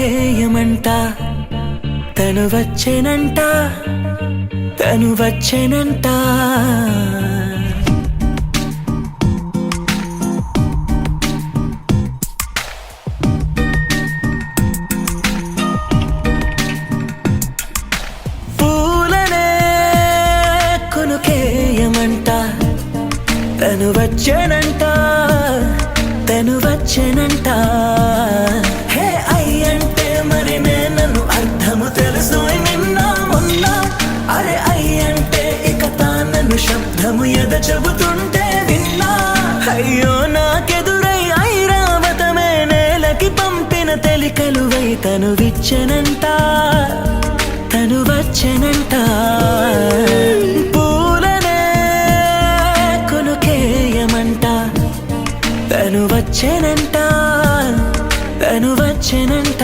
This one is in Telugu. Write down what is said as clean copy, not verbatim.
కొనుకేయమంట తను వచ్చెనంట తను వచ్చెనంట పూలనే కొనుకేయమంట తను వచ్చెనంట తను వచ్చెనంట హే అయ్యంటే మరి నేను అర్థము తెలుసు నిన్న మొన్న అరే అయ్యంటే ఇక తానను శబ్దము ఎద చెబుతుంటే విన్నా అయ్యో నాకెదురై ఐరావతమే నేలకి పంపిన తెలికలువై తను విచ్చెనంట తను వచ్చెనంట పూలనే కొనుకేయమంట తను వచ్చెనంట తను వచ్చెనంట